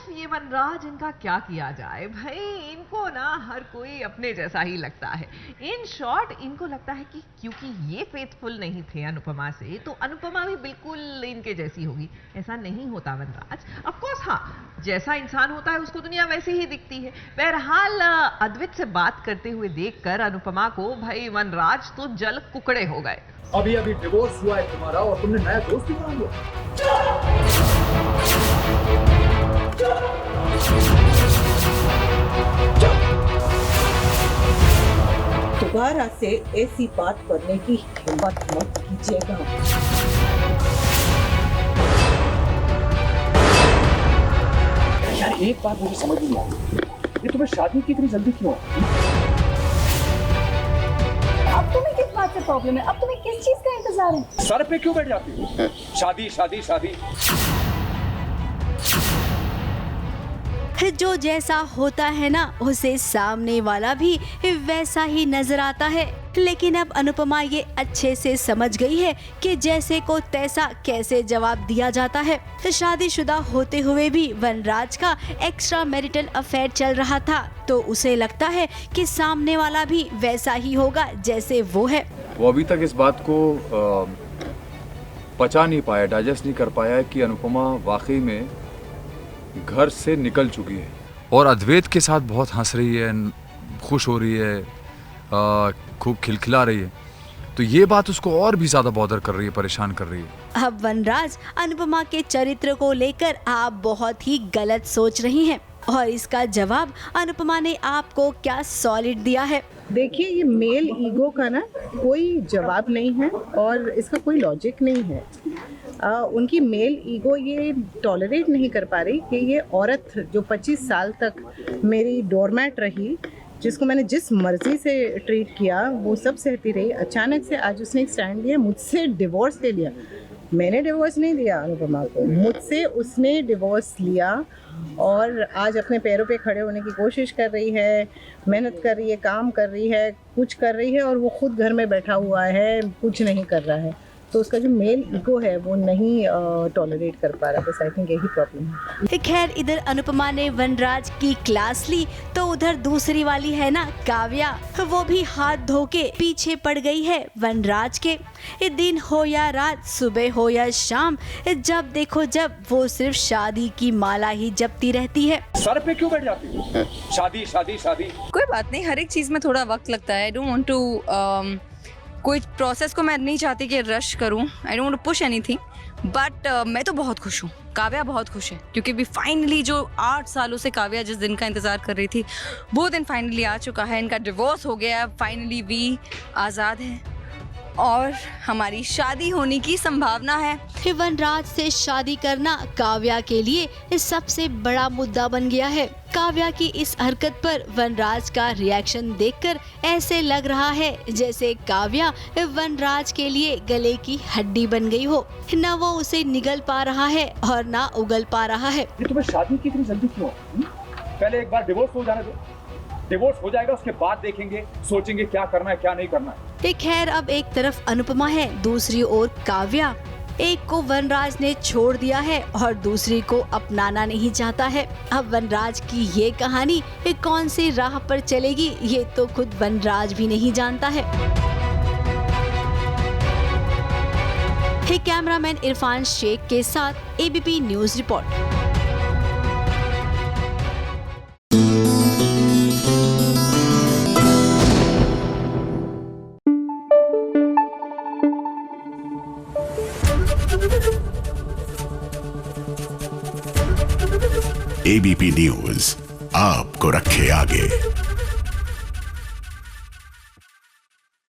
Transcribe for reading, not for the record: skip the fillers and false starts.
ये वनराज, इनका क्या किया जाए भाई, इनको ना हर कोई अपने जैसा ही लगता है। इन शॉर्ट इनको लगता है कि क्योंकि ये फेथफुल नहीं थे अनुपमा से, तो अनुपमा भी बिल्कुल इनके जैसी होगी। ऐसा नहीं होता वनराज। ऑफ कोर्स हाँ, जैसा इंसान होता है उसको दुनिया वैसी ही दिखती है। बहरहाल अद्वित से बात करते हुए देखकर अनुपमा को भाई वनराज तो जल कुकड़े हो गए। अभी अभी डिवोर्स हुआ है तुम्हारा और तुमने नया दोस्त भी बना लिया। दोबारा से ऐसी बात करने की हिम्मत मत कीजिएगा। यार एक बात मुझे समझ नहीं आई, ये तुम्हें शादी की इतनी जल्दी क्यों है? अब तुम्हें किस बात से प्रॉब्लम है? अब तुम्हें किस चीज का इंतजार है? सर पे क्यों बैठ जाती हो? शादी शादी शादी। जो जैसा होता है ना, उसे सामने वाला भी वैसा ही नजर आता है। लेकिन अब अनुपमा ये अच्छे से समझ गई है कि जैसे को तैसा कैसे जवाब दिया जाता है। शादीशुदा होते हुए भी वनराज का एक्स्ट्रा मैरिटल अफेयर चल रहा था, तो उसे लगता है कि सामने वाला भी वैसा ही होगा जैसे वो है। वो अभी तक इस बात को पचा नहीं पाया, डाइजेस्ट नहीं कर पाया कि अनुपमा वाकई में घर से निकल चुकी है और अद्वैत के साथ बहुत हंस रही है, खुश हो रही है, खूब खिलखिला रही है। तो ये बात उसको और भी ज्यादा बॉदर कर रही है, परेशान कर रही है। अब वनराज अनुपमा के चरित्र को लेकर आप बहुत ही गलत सोच रही हैं, और इसका जवाब अनुपमा ने आपको क्या सॉलिड दिया है। देखिए, ये मेल ईगो का ना कोई जवाब नहीं है और इसका कोई लॉजिक नहीं है। उनकी मेल ईगो ये टॉलरेट नहीं कर पा रही कि ये औरत जो 25 साल तक मेरी डोरमैट रही, जिसको मैंने जिस मर्जी से ट्रीट किया वो सब सहती रही, अचानक से आज उसने एक स्टैंड लिया, मुझसे डिवोर्स ले लिया। मैंने डिवोर्स नहीं दिया अनुपमा को, मुझसे उसने डिवोर्स लिया और आज अपने पैरों पे खड़े होने की कोशिश कर रही है, मेहनत कर रही है, काम कर रही है, कुछ कर रही है, और वो खुद घर में बैठा हुआ है, कुछ नहीं कर रहा है। तो उसका जो मेल ईगो है वो नहीं टॉलरेट कर पा रहा। बस आई थिंक यही प्रॉब्लम है। खैर, इधर अनुपमा ने वनराज की क्लास ली, तो उधर दूसरी वाली है ना काव्या, वो भी हाथ धो के पीछे पड़ गई है वनराज के। दिन हो या रात, सुबह हो या शाम, जब देखो जब वो सिर्फ शादी की माला ही जपती रहती है। सर पे क्यों बैठ जाती हो? शादी शादी शादी। कोई बात नहीं, हर एक चीज में थोड़ा वक्त लगता है। आई डोंट वांट टू कोई प्रोसेस को मैं नहीं चाहती कि रश करूं। I don't want to push anything, but मैं तो बहुत खुश हूँ। काव्या बहुत खुश है क्योंकि भी फाइनली जो 8 सालों से काव्या जिस दिन का इंतजार कर रही थी वो दिन फाइनली आ चुका है। इनका डिवोर्स हो गया, फाइनली वी आज़ाद है और हमारी शादी होने की संभावना है। वनराज से शादी करना काव्या के लिए सबसे बड़ा मुद्दा बन गया है। काव्या की इस हरकत पर वनराज का रिएक्शन देखकर ऐसे लग रहा है जैसे काव्या वनराज के लिए गले की हड्डी बन गई हो। न वो उसे निगल पा रहा है और न उगल पा रहा है। ये तुम्हें शादी की इतनी जल्दी क्यों? पहले एक बार डिवोर्स हो जाने दो, डिवोर्स हो जाएगा उसके बाद देखेंगे, सोचेंगे क्या करना है क्या नहीं करना है। खैर, अब एक तरफ अनुपमा है, दूसरी ओर काव्या। एक को वनराज ने छोड़ दिया है और दूसरी को अपनाना नहीं चाहता है। अब वनराज की ये कहानी कौन सी राह पर चलेगी, ये तो खुद वनराज भी नहीं जानता है। कैमरामैन इरफान शेख के साथ ABP news report. ABP news आपको रखे आगे।